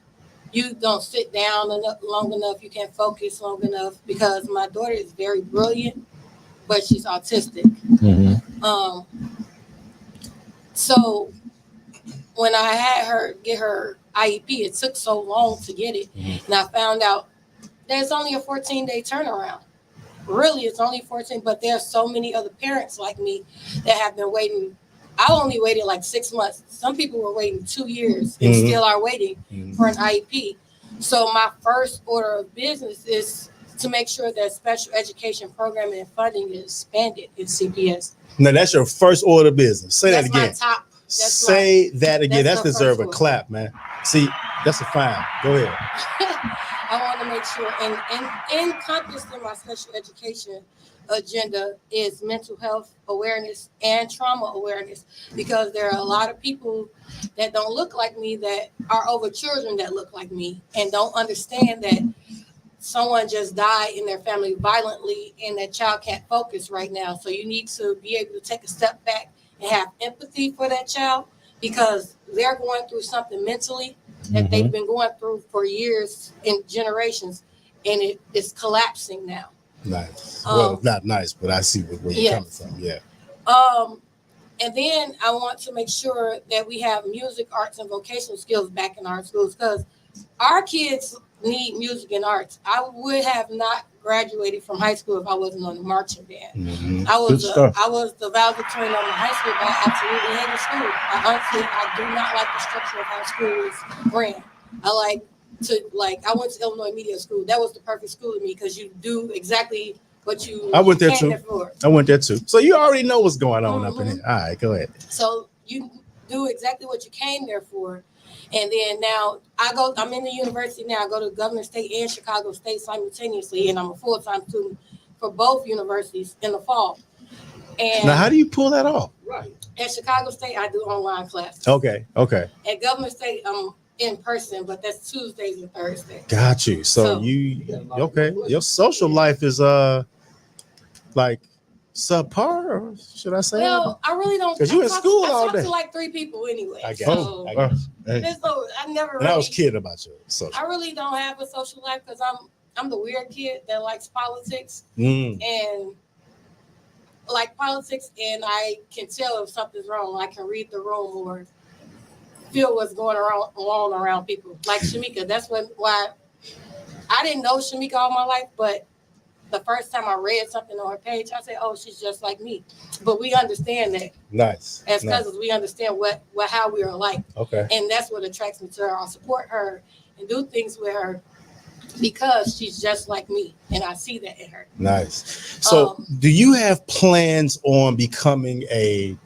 you don't sit down long enough, you can't focus long enough, because my daughter is very brilliant, but she's autistic. Mm-hmm. So when I had her get her IEP, it took so long to get it. Mm-hmm. And I found out there's only a 14-day turnaround. Really, it's only 14, but there are so many other parents like me that have been waiting. I only waited like 6 months. Some people were waiting 2 years and still are waiting for an IEP. So my first order of business is to make sure that special education programming and funding is expanded in CPS. Now that's your first order of business. Say That's that again. my top. Say that again. that's That's my deserve first a one. clap, man. See, that's a fine. Go ahead. I want to make sure, and encompassed in my special education agenda is mental health awareness and trauma awareness, because there are a lot of people that don't look like me that are over children that look like me and don't understand that someone just died in their family violently and that child can't focus right now. So you need to be able to take a step back and have empathy for that child, because they're going through something mentally that they've been going through for years and generations, and it is collapsing now. Nice. Well, not nice, but I see where you're coming from. Yeah. And then I want to make sure that we have music, arts, and vocational skills back in our schools, because our kids need music and arts. I would have not graduated from high school if I wasn't on the marching band. I was the valedictorian on the high school, but I absolutely hated school. I do not like the structure of how school is ran. I went to Illinois Media School. That was the perfect school to me, because you do exactly what you I went there came too. there for. I went there too. So you already know what's going on up in here. All right, go ahead. So you do exactly what you came there for. And then now I'm in the university now. I go to Governor State and Chicago State simultaneously, and I'm a full-time student for both universities in the fall. And Now, how do you pull that off? Right. at Chicago State, I do online classes. Okay. At Governor State, I'm in person, but that's Tuesdays and Thursdays. Got you. So your social life is like subpar, or should I say? Well, I really don't. 'Cause you in school I all talk day. to like 3 people anyway. I got so you. I got you. there's no, I never. And I was really- kidding about your social. I really don't have a social life, because I'm the weird kid that likes politics and like politics, and I can tell if something's wrong. I can read the room or feel what's going on around people. Like Shamika, that's why I didn't know Shamika all my life, but the first time I read something on her page, I said, "Oh, she's just like me." But we understand that Nice. as cousins, we understand how we are alike. Okay. And that's what attracts me to her. I'll support her and do things with her because she's just like me, and I see that in her. Nice. So, do you have plans on becoming a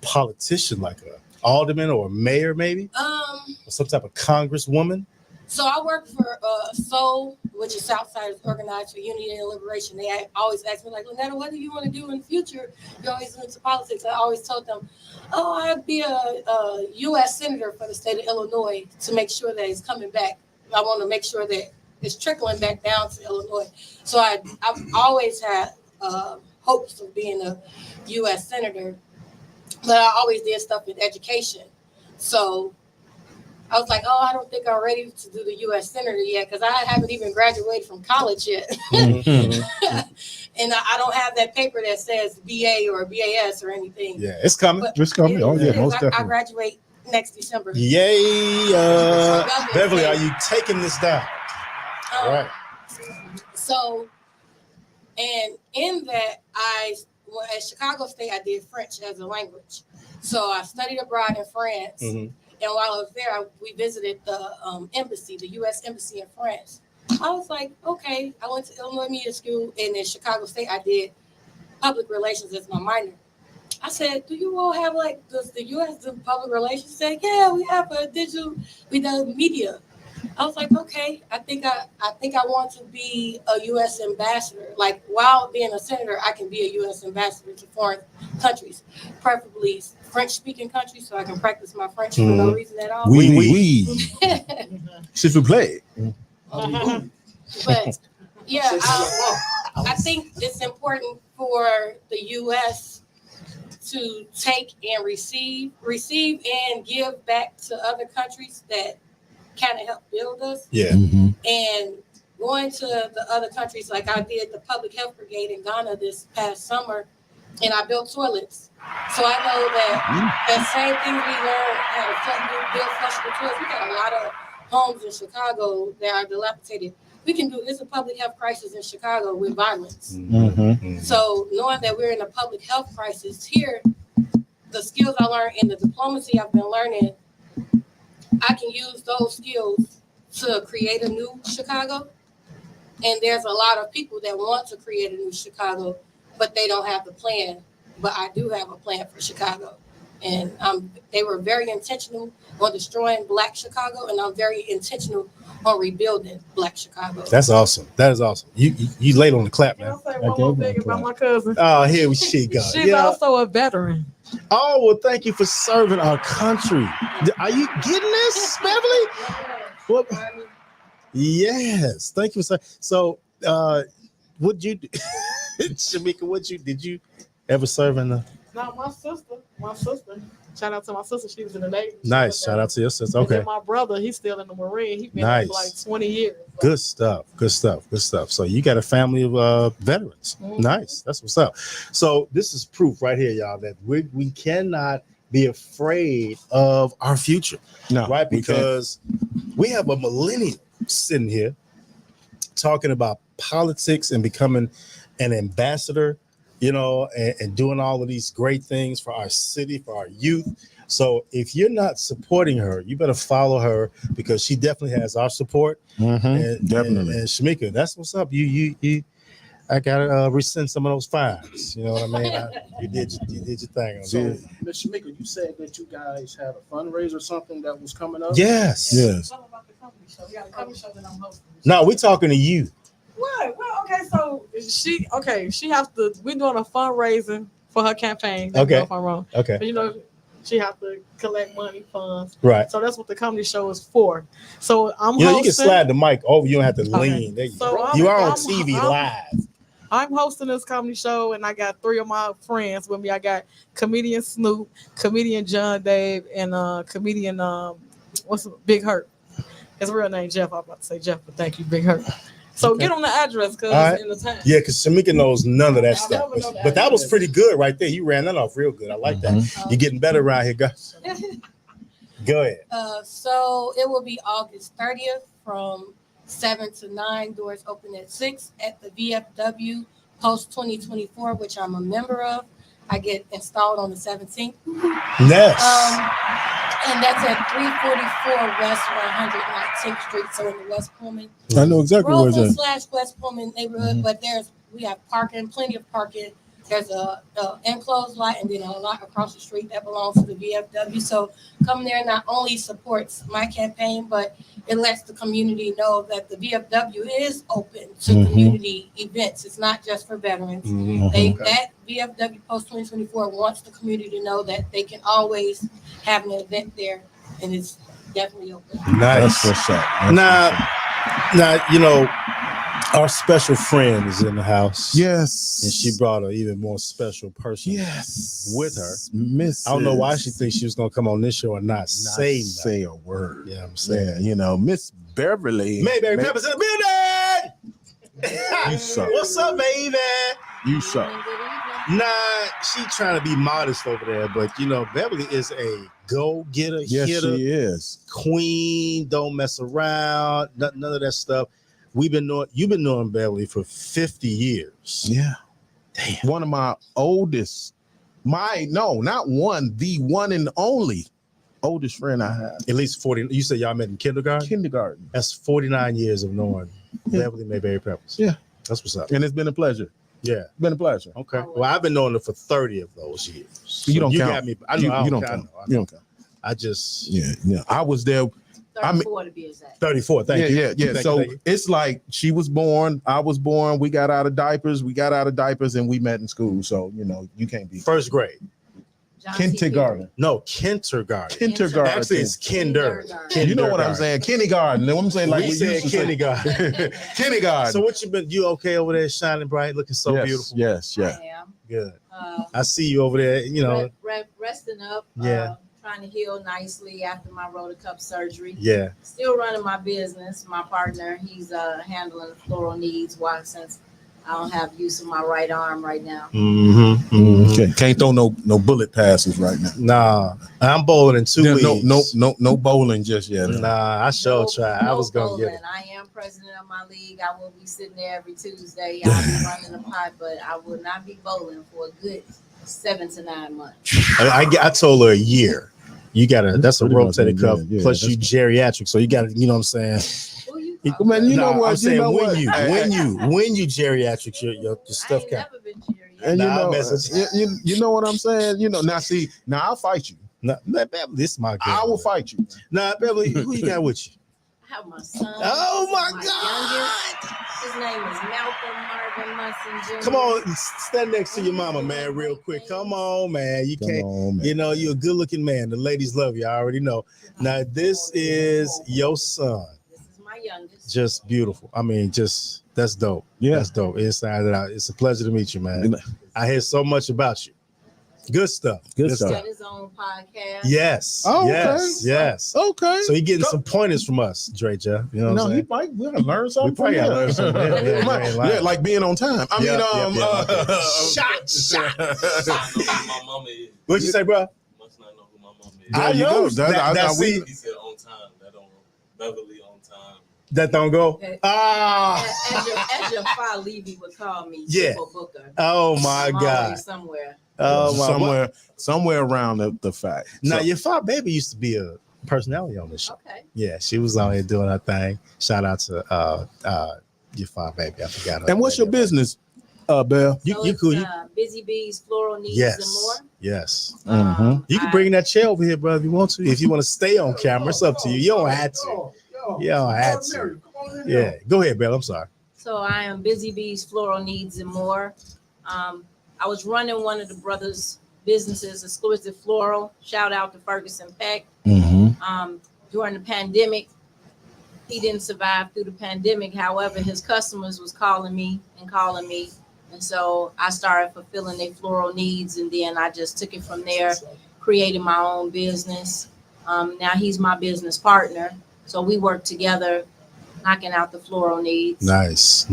politician, like a alderman or a mayor, maybe, or some type of congresswoman? So I work for SOUL, which is Southsiders Organized for Unity and Liberation. They always ask me, like, Lynetta, what do you want to do in the future? You're always into politics. I always told them, I'd be a U.S. Senator for the state of Illinois to make sure that it's coming back. I want to make sure that it's trickling back down to Illinois. So I've always had hopes of being a U.S. Senator, but I always did stuff in education. So I was like, I don't think I'm ready to do the U.S. Senator yet, because I haven't even graduated from college yet. And I don't have that paper that says BA or BAS or anything. Yeah, it's coming. But It's coming. Oh, yeah, most I definitely. graduate next December. Yay. Beverly, are you taking this down? All right. So, and in that, at Chicago State, I did French as a language. So I studied abroad in France. And while I was there, we visited the embassy, the U.S. Embassy in France. I was like, okay. I went to Illinois Media School, and in Chicago State, I did public relations as my minor. I said, do you all have, like, does the U.S. do public relations? Say, yeah, we have we do media. I was like, okay, I think I want to be a U.S. ambassador. Like, while being a senator, I can be a U.S. ambassador to foreign countries, preferably French-speaking countries, so I can practice my French for no reason at all. Oui. S'il vous plaît. But yeah, I think it's important for the U.S. to take and receive and give back to other countries that kind of help build us. Yeah. And going to the other countries, like I did the Public Health Brigade in Ghana this past summer, and I built toilets. So I know that same thing we learned how to build flushable toilets. We got a lot of homes in Chicago that are dilapidated. We can do, it's a public health crisis in Chicago with violence. So knowing that we're in a public health crisis here, the skills I learned and the diplomacy I've been learning, I can use those skills to create a new Chicago. And there's a lot of people that want to create a new Chicago, but they don't have the plan. But I do have a plan for Chicago. And they were very intentional on destroying Black Chicago, and I'm very intentional on rebuilding Black Chicago. That's awesome. That is awesome. You laid on the clap, Can man. I say one more thing about my cousin? Oh, here she go. She's also a veteran. Oh, well, thank you for serving our country. Are you getting this, Beverly? What? Yes. Thank you for so. What you, Shamika? Did you ever serve in the? No, my sister. Shout out to my sister. She was in the Navy. Nice. Shout out to your sister. And Okay. then my brother, he's still in the Marine. He's been there for like 20 years. Good stuff. So you got a family of veterans. Mhm. Nice. That's what's up. So this is proof right here, y'all, that we cannot be afraid of our future. No, right? we can't. Because we have a millennial sitting here talking about politics and becoming an ambassador, and doing all of these great things for our city, for our youth. So if you're not supporting her, you better follow her, because she definitely has our support. Definitely. And Shamika, that's what's up. I gotta rescind some of those fines. You know what I mean? You did your thing. So, Ms. Shamika, you said that you guys had a fundraiser or something that was coming up? Yes. Tell them about the comedy show. We got a comedy show that I'm hosting. No, we're talking to you. What? Well, okay, so she has to, we're doing a fundraising for her campaign. Okay. If I'm wrong. Okay. But she has to collect money, funds. Right. So that's what the comedy show is for. So I'm You hosting. can slide the mic over. You don't have to lean. There you So go. I'm- You are on I'm- TV I'm- live. I'm hosting this comedy show, and I got 3 of my friends with me. I got comedian Snoop, comedian John Dave, and comedian Big Hurt. His real name Jeff. I'm about to say Jeff, but thank you, Big Hurt. So Okay. get on the address, cause All right. in the time. Yeah, because Shamika knows none of that stuff. never know that. But that was pretty good right there. You ran that off real good. I like that. You're getting better around here, guys. Go ahead. So it will be August 30th from 7 to 9. Doors open at 6 at the VFW Post 2024, which I'm a member of. I get installed on the 17th. Yes. And that's at 344 West 119th Street, so in the West Pullman. I know exactly where it's Roseland at. / West Pullman neighborhood, but we have parking, plenty of parking. There's a enclosed lot and then a lot across the street that belongs to the VFW. So come there not only supports my campaign, but it lets the community know that the VFW is open to community events. It's not just for veterans. That VFW Post 2024 wants the community to know that they can always have an event there, and it's definitely open. Nice. That's what's up. Now, our special friend is in the house. Yes. And she brought an even more special person with her. Miss. I don't know why she thinks she was going to come on this show and not say a word. Yeah, I'm saying. Yeah, Miss Beverly. Mayberry Peppers in the building. You suck. What's up, baby? You suck. Nah, she trying to be modest over there, but Beverly is a go-getter, Yes, hitter, she is. queen, don't mess around, none of that stuff. You've been knowing Beverly for 50 years. Yeah. Damn. One of my oldest, the one and only oldest friend I have. At least 40. You said y'all met in kindergarten? Kindergarten. That's 49 years of knowing Beverly Mayberry Peppers. Yeah. That's what's up. And it's been a pleasure. Yeah. Been a pleasure. Okay. Well, I've been knowing her for 30 of those years. So You don't count. got me. I know. You don't count. You don't count. I just. Yeah. I was there. 34 to be exact. 34. Thank you. Yeah. Thank you, So thank you. it's like she was born, I was born, we got out of diapers, and we met in school. So, you can't be First grade. John C. kindergarten. No, kindergarten. Kindergarten. Actually, it's kinder. You know what I'm saying? Kindergarten. I'm saying like we we said used to say. kindergarten. Kindergarten. So what you okay over there, shining bright, looking so Yes, beautiful? Yes. I am. Good. Uh, I see you over there. resting up. Yeah. Trying to heal nicely after my rotor cup surgery. Yeah. Still running my business. My partner, he's handling the floral needs since I don't have use of my right arm right now. Okay. Can't throw no bullet passes right now. Nah, I'm bowling in 2 weeks. No bowling just yet. Nah, I sure tried. I was gonna get bowling. it. I am president of my league. I will be sitting there every Tuesday. I'll be running the pot, but I will not be bowling for a good 7 to 9 months. I told her a year. You gotta. That's a pretty much rotated a year. cuff Yeah, plus that's- you geriatric, so you gotta. You know what I'm saying? Who you Man, you know Nah, what? I'm saying know when what? when you geriatrics your I stuff ain't count. never been geriatric. And Nah, you message. know, you know what I'm saying? You know, now see, now I'll fight you. Nah, Beverly, this is my girl. I will fight you. Nah, Beverly, who you got with you? I have my son. Oh my youngest. His name is Malcolm Marvin Munson Jr. Come on, stand next to your mama, man, real quick. Come on, man. You Come can't. on, man. You know, you're a good-looking man. The ladies love you. I already know. Now, this is your son. This is my youngest. Just beautiful. I mean, just that's dope. Yeah. That's dope. Inside and out. It's a pleasure to meet you, man. I hear so much about you. Good stuff. Good He stuff. got his own podcast. Yes. Oh, okay. Yes. Okay. So he getting some pointers from us, Dre Jeff. You know what no, I'm he saying? might learn something. We probably from gotta him. learn something. Yeah, yeah, Might- you ain't lying. yeah, like being on time. I Yep, mean, shot. My mama is. What'd you say, bro? Must not know who my mama is. I There you know. go. See, He said on time. That don't Beverly on time. that don't go. Okay. Ah. As your father Levy would call me, Yeah. Super Booker. Oh my I'm God. always somewhere. Oh my. somewhere around the fact. Now So- your father baby used to be a personality on this show. Okay. Yeah, she was on here doing her thing. Shout out to your father baby. I forgot her and what's your name. business, Belle? You So you it's, cool. Busy Bees, Floral Needs, Yes. and more. Yes. Mhm. You can bring that chair over here, bro, if you want to. If you want to stay on camera, it's up to you. You don't have to. You don't have to. Yeah. Go ahead, Belle. I'm sorry. So I am Busy Bees, Floral Needs, and more. I was running one of the brothers' businesses, Exclusive Floral. Shout out to Ferguson Peck. During the pandemic, he didn't survive through the pandemic. However, his customers was calling me. And so I started fulfilling their floral needs. And then I just took it from there, created my own business. Now he's my business partner. So we work together, knocking out the floral needs. Nice.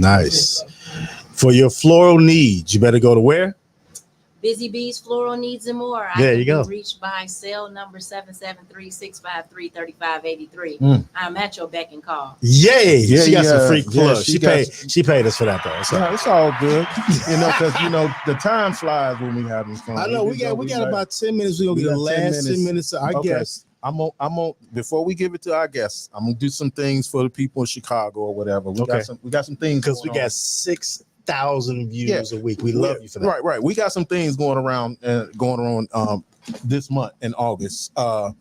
For your floral needs, you better go to where? Busy Bees, Floral Needs, and more. There I you can go. be reached by cell number 773-653-3583. I'm at your beck and call. Yay! Yeah, she got some yeah, free yeah, plugs. she she got paid. She paid us for that though. So. Yeah, it's all good. Because the time flies when we having fun. I know we got about 10 minutes. We're gonna get the last 10 minutes of our Okay. guests. I'm on before we give it to our guests, I'm gonna do some things for the people in Chicago or whatever. We Okay. got some things Because we going got 6,000 views a week. We love you for that. Right. We got some things going on this month in August.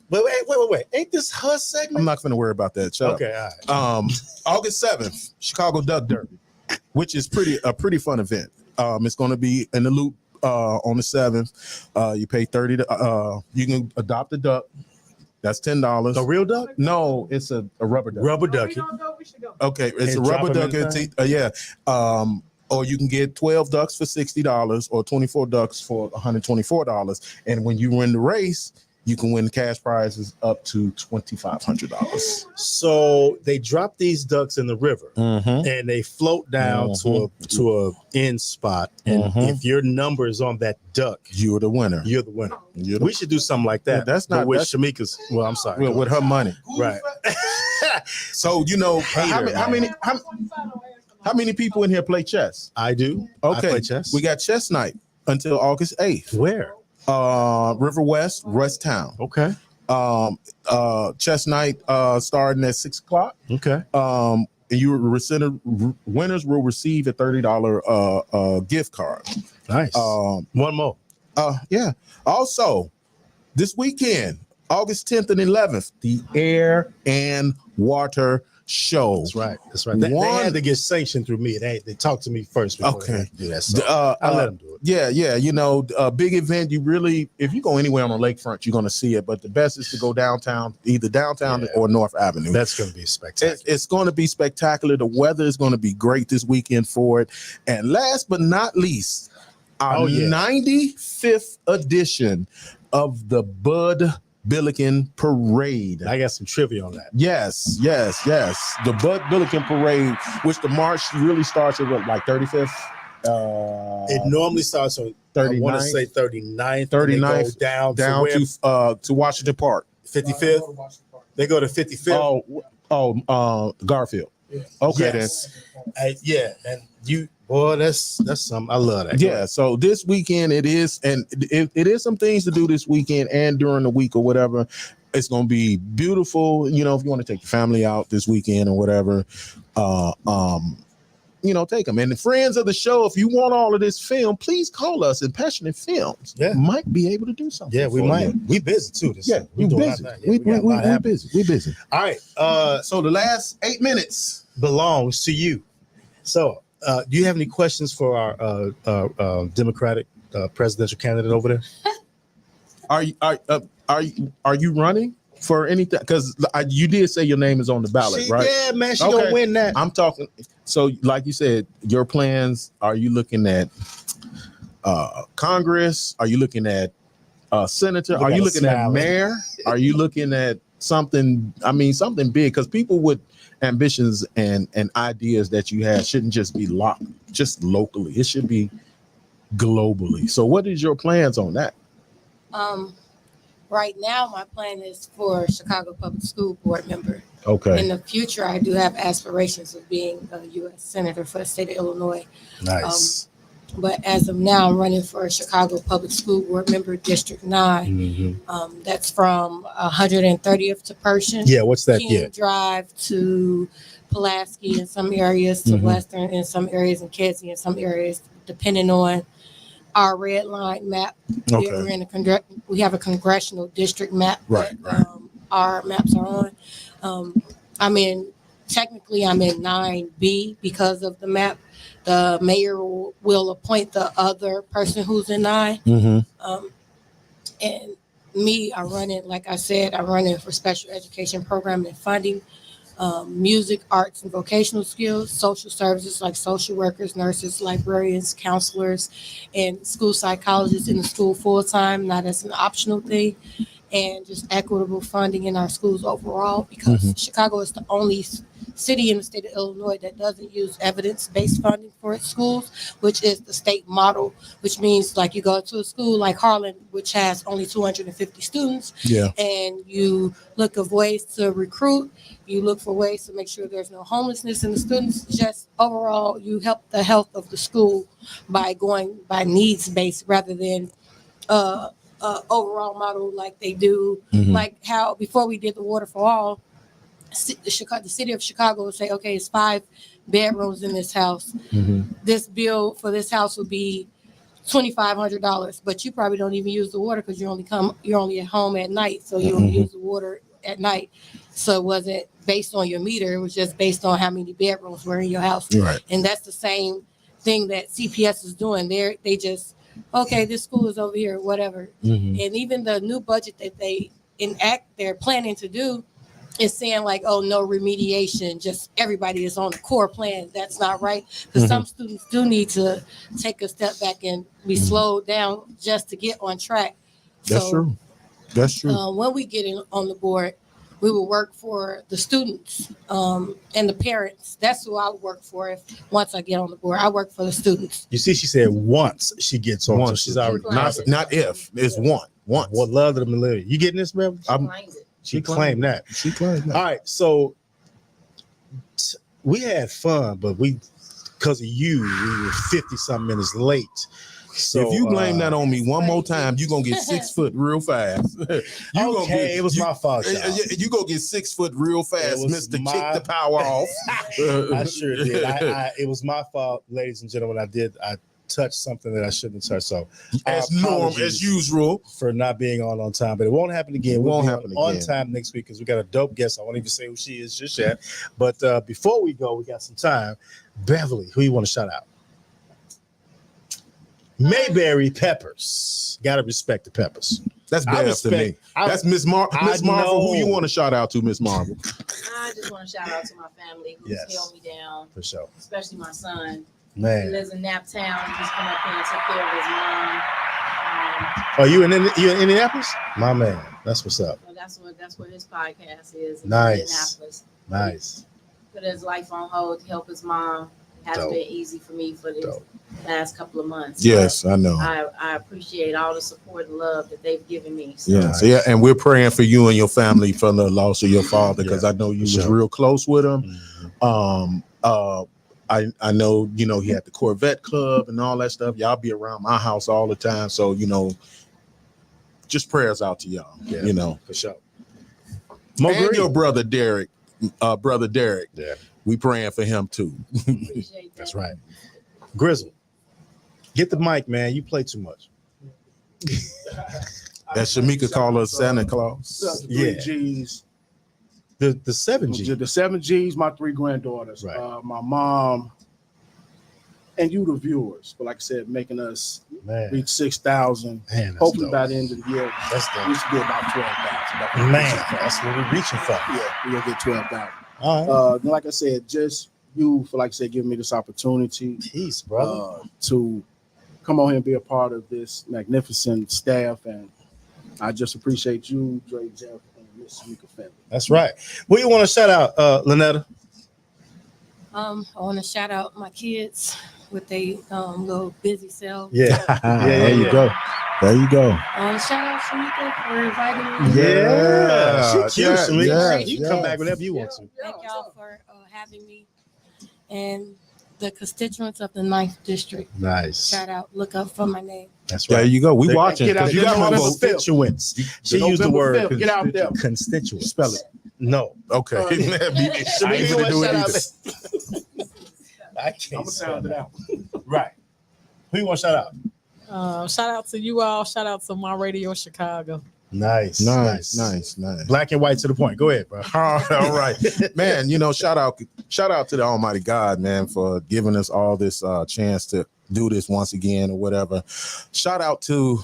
Wait. Ain't this her segment? I'm not gonna worry about that. Shut Okay, all right. up. August 7th, Chicago Duck Derby, which is a pretty fun event. It's gonna be in the Loop on the 7th. You pay $30 you can adopt a duck. That's $10. A real duck? No, it's a rubber duck. Rubber ducky. Okay, it's And a drop rubber them in duck. the Yeah. Or you can get 12 ducks for $60 or 24 ducks for $124. And when you win the race, you can win cash prizes up to $2,500. So they drop these ducks in the river Mm-hmm. and they float down to a end spot. And if your number is on that duck, You're the winner. you're the winner. You're the- We should do something like that. Yeah, that's but not- with that's- Shamika's. Well, I'm sorry. with her money. Right. So how many people in here play chess? I do. Okay, I play chess. We got chess night until August 8th. Where? River West, Rest Town. Okay. Chess night starting at 6:00. Okay. And winners will receive a $30 gift card. Nice. One more. Yeah. Also, this weekend, August 10th and 11th, the Air and Water Show. That's right. They had to get sanctioned through me. They talked to me first before they do that. So I let them do it. Yeah. You know, a big event. You really, if you go anywhere on the lakefront, you're going to see it. But the best is to go downtown, either downtown or North Avenue. That's going to be spectacular. It's going to be spectacular. The weather is going to be great this weekend for it. And last but not least, our 95th edition of the Bud Billiken Parade. I got some trivia on that. Yes. The Bud Billiken Parade, which the march really starts at what, like 35th? It normally starts on 39th? I want to say 39th. 39th down to Washington Park. 55th. They go to 55th. Garfield. Okay, yes. And Boy, that's something. I love that. Yeah, so this weekend it is, and it is some things to do this weekend and during the week or whatever. It's gonna be beautiful. You know, if you want to take your family out this weekend or whatever, you know, take them. And the friends of the show, if you want all of this film, please call us at Passionate Films. Yeah, might be able to do something. Yeah, we for might. you. We busy too. This Yeah, we busy. We busy. We busy. All right. So the last 8 minutes belongs to you. So, do you have any questions for our Democratic presidential candidate over there? Are you running for anything? Because you did say your name is on the ballot, right? Yeah, man, she gonna win that. I'm talking. So, like you said, your plans. Are you looking at Congress? Are you looking at senator? Are you looking at mayor? Are you looking at something? I mean, something big, because people with ambitions and ideas that you have shouldn't just be locked just locally. It should be globally. So, what is your plans on that? Right now, my plan is for Chicago Public School Board member. Okay. In the future, I do have aspirations of being a U.S. Senator for the state of Illinois. Nice. But as of now, I'm running for Chicago Public School Board member, District 9. That's from 130th to Pershing. Yeah, what's that? King Yeah. Drive to Pulaski in some areas, to Western in some areas, and Kedzie in some areas, depending on our red line map. Okay. We're in we have a congressional district map Right, that our maps are on. Technically I'm in 9B because of the map. The mayor will appoint the other person who's in 9. And me, I'm running for special education program and funding, music, arts, and vocational skills, social services like social workers, nurses, librarians, counselors, and school psychologists in the school full-time, not as an optional thing, and just equitable funding in our schools overall, because Chicago is the only city in the state of Illinois that doesn't use evidence-based funding for its schools, which is the state model, which means like you go to a school like Harlan, which has only 250 students, and you look for ways to recruit, you look for ways to make sure there's no homelessness in the students. Just overall, you help the health of the school by going by needs-based rather than overall model like they do, like how before we did the Water for All, the city of Chicago would say, okay, it's 5 bedrooms in this house. This bill for this house would be $2,500, but you probably don't even use the water because you're only at home at night, so you only use the water at night. So it wasn't based on your meter; it was just based on how many bedrooms were in your house. Right. And that's the same thing that CPS is doing. They just, okay, this school is over here, whatever. And even the new budget that they're planning to do is saying like, oh, no remediation, just everybody is on the core plan. That's not right, because some students do need to take a step back and be slowed down just to get on track. That's true. That's true. When we get on the board, we will work for the students and the parents. That's who I work for. Once I get on the board, I work for the students. You see, she said once she gets on, so she's already not if. It's once. What love to the millennial. You getting this, man? She claimed that. She claimed that. All right, so we had fun, but because of you, we were 50-something minutes late. So if you blame that on me one more time, you're gonna get 6 foot real fast. It was my fault. You gonna get 6 foot real fast, Mr. Kick the power off. I sure did. It was my fault, ladies and gentlemen. I touched something that I shouldn't have touched. So as usual, for not being on time, but it won't happen again. Won't happen on again. time next week because we got a dope guest. I won't even say who she is just yet. But before we go, we got some time. Beverly, who you want to shout out? Mayberry Peppers. Gotta respect the Peppers. That's Bev to me. That's Miss Marvel. Who you want to shout out to, Miss Marvel? I just want to shout out to my family who's held me down. For sure. Especially my son. Man. He lives in Naptown. He just come up here and took care of his mom. Are you in Indianapolis? My man. That's what's up. So that's what his podcast is. In Nice. Indianapolis. Nice. Put his life on hold to help his mom. It hasn't been easy for me for the last couple of months. Yes, I know. I appreciate all the support and love that they've given me. So. Yeah, and we're praying for you and your family for the loss of your father, because I know you was real close with him. I know, you know, he had the Corvette Club and all that stuff. Y'all be around my house all the time. So, you know, just prayers out to y'all, you know. For sure. And your brother Derek, Yeah. we praying for him too. That's right. Grizzle, get the mic, man. You play too much. That Shamika call us Santa Claus. Three Yeah. G's. The 7G. The 7 G's, my 3 granddaughters, Right. my mom, and you, the viewers. But like I said, making us Man, reach 6,000. man, that's Hopefully dope. by the end of the year, That's we dope. should be about 12,000. Man, that's what we're reaching for. Yeah, we'll get 12,000. All right. Like I said, just you for, like I said, giving me this opportunity Peace, brother. to come on here and be a part of this magnificent staff. And I just appreciate you, Dre, Jeff, and Miss Shamika family. That's right. What you want to shout out, Lynetta? I want to shout out my kids with their little busy self. Yeah. There you go. There you go. I want to shout out Shamika for inviting me. Yeah. She cute, Yeah, Shamika. yeah, You can yeah. come back whenever you want to. Thank y'all for having me. And the constituents of the 9th District, Nice. shout out, look up for my name. That's There right. you go. We They- watching. get out 'Cause you there. got my November vote. 5th. Constituents. She used the November word 5th. Get out there. constituents. Spell it. No. Okay. I ain't Shamika, gonna do it shout either. I I'm can't gonna spell sound it that. out. Right. Who you want to shout out? Shout out to you all. Shout out to my radio Chicago. Nice. Nice. Black and white to the point. Go ahead, bro. All right, man. You know, shout out to the Almighty God, man, for giving us all this chance to do this once again or whatever. Shout out to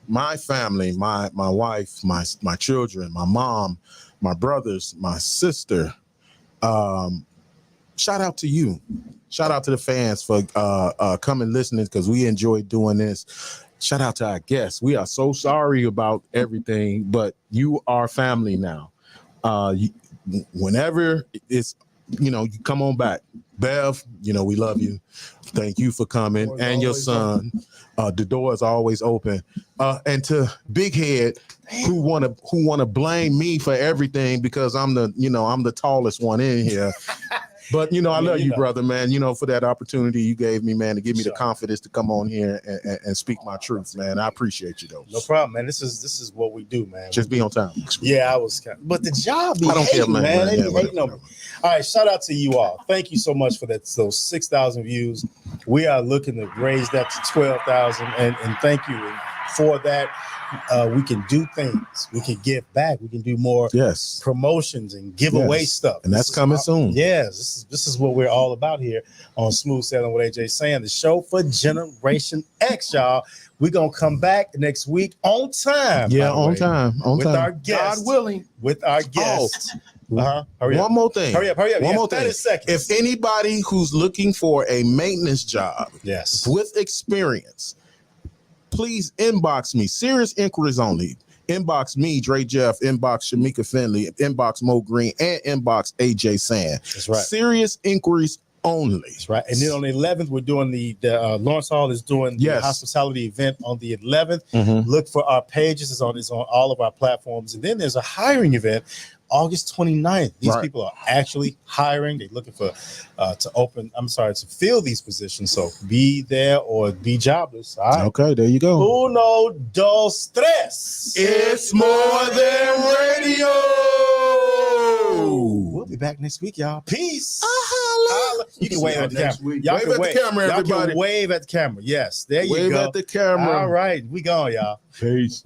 my family, my wife, my children, my mom, my brothers, my sister. Shout out to you. Shout out to the fans for coming listening, because we enjoy doing this. Shout out to our guests. We are so sorry about everything, but you are family now. Whenever it's, you know, you come on back. Bev, you know, we love you. Thank you for coming. And your son. The door is always open. And to Big Head, who wanna blame me for everything because I'm the tallest one in here. But, you know, I love you, brother, man, you know, for that opportunity you gave me, man, to give me the confidence to come on here and speak my truth, man. I appreciate you, though. No problem, man. This is what we do, man. Just be on time. Yeah, I was but the job be I don't care, hating, man. They Yeah, be hating on me. All right, shout out to you all. Thank you so much for that. Those 6,000 views. We are looking to raise that to 12,000, and thank you for that. We can do things. We can give back. We can do more promotions and give away stuff. And that's coming soon. Yes, this is what we're all about here on Smooth Sailing with AJ Saying, the show for Generation X, y'all. We're gonna come back next week on time. Yeah, by the on way, time. On with time. our guest. God willing. With our guest. Hurry up. One more thing. Hurry up. One You got more 30 thing. seconds. If anybody who's looking for a maintenance job with experience, please inbox me. Serious inquiries only. Inbox me, Dre Jeff. Inbox Shamika Finley. Inbox Mo Green. And inbox AJ Sand. That's right. Serious inquiries only. That's right. And then on the 11th, we're doing the Lawrence Hall is doing the hospitality event on the 11th. Mhm. Look for our pages. It's on all of our platforms. And then there's a hiring event August 29th. These Right. people are actually hiring. They're looking for to fill these positions. So be there or be jobless. All right. Okay, there you go. Uno, dos, tres. It's more than radio. We'll be back next week, y'all. Peace. Holla. You can wave at the next camera. week. Y'all Wave can at the camera, Y'all everybody. can wave at the camera. Yes, there you Wave go. at the camera. All right, we going, y'all. Peace.